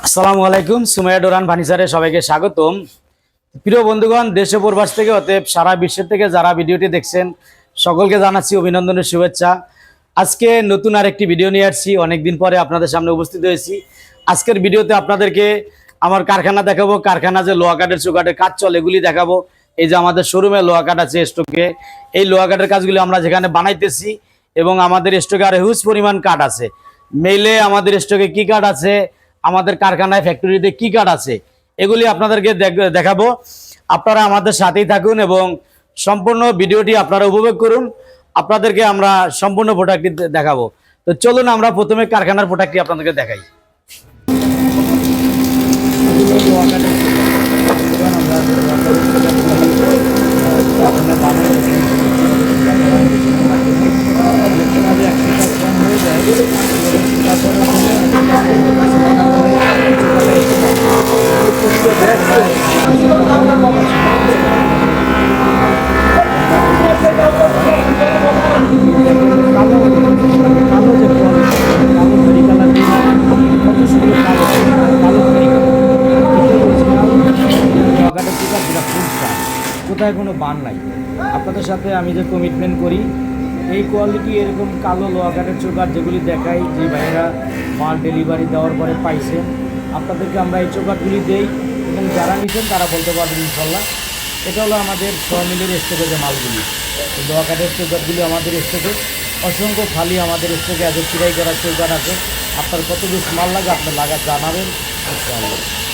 আসসালামু আলাইকুম। সুমাইয়া ডোরান ফার্নিচারে সবাইকে স্বাগতম। প্রিয় বন্ধুগণ, দেশ ও প্রবাস থেকে অতএব সারা বিশ্বের থেকে যারা ভিডিওটি দেখছেন সকলকে জানাচ্ছি অভিনন্দনের শুভেচ্ছা। আজকে নতুন আরেকটি ভিডিও নিয়ে আসছি, অনেকদিন পরে আপনাদের সামনে উপস্থিত হয়েছি। আজকের ভিডিওতে আপনাদেরকে আমার কারখানা দেখাবো, কারখানা যে লোহা কাঠের চৌকাঠের কাজ চলে এগুলি দেখাবো। এই যে আমাদের শোরুমে লোহা কাঠ আছে স্টকে, এই লোহা কাঠের কাজগুলি আমরা যেখানে বানাইতেছি এবং আমাদের স্টকে আরো হিউজ পরিমাণ কাঠ আছে। মেইলে আমাদের স্টকে কি কাঠ আছে, আমাদের কারখানায় ফ্যাক্টরিতে কি কাঠ আছে, এগুলি আপনাদেরকে দেখাবো। আপনারা আমাদের সাথেই থাকুন এবং সম্পূর্ণ ভিডিওটি আপনারা উপভোগ করুন। আপনাদেরকে আমরা সম্পূর্ণ প্রোডাক্টটি দেখাবো। তো চলুন আমরা প্রথমে কারখানার প্রোডাক্টটি আপনাদেরকে দেখাই। কোথায় কোনো বান নাই। আপনাদের সাথে আমি যে কমিটমেন্ট করি, এই কোয়ালিটি এরকম কালো লোহা কাঠের চৌকাঠ যেগুলি দেখাই, যে ভাইয়েরা মাল ডেলিভারি দেওয়ার পরে পাইছেন, আপনাদেরকে আমরা এই চৌকাঠগুলি দেই এবং যারা নিচ্ছেন তারা বলতে পারবেন ইনশাল্লাহ। এটা হলো আমাদের 6 মিলের স্টকে যে মালগুলি, লোহা কাঠের চৌকাঠগুলি আমাদের স্টকে অসংখ্য খালি আমাদের স্টকে আছে। চিরাই করার চৌকাঠ আছে। আপনার কত বেশ মাল লাগে আপনার জানাবেন ইনশাআল্লাহ।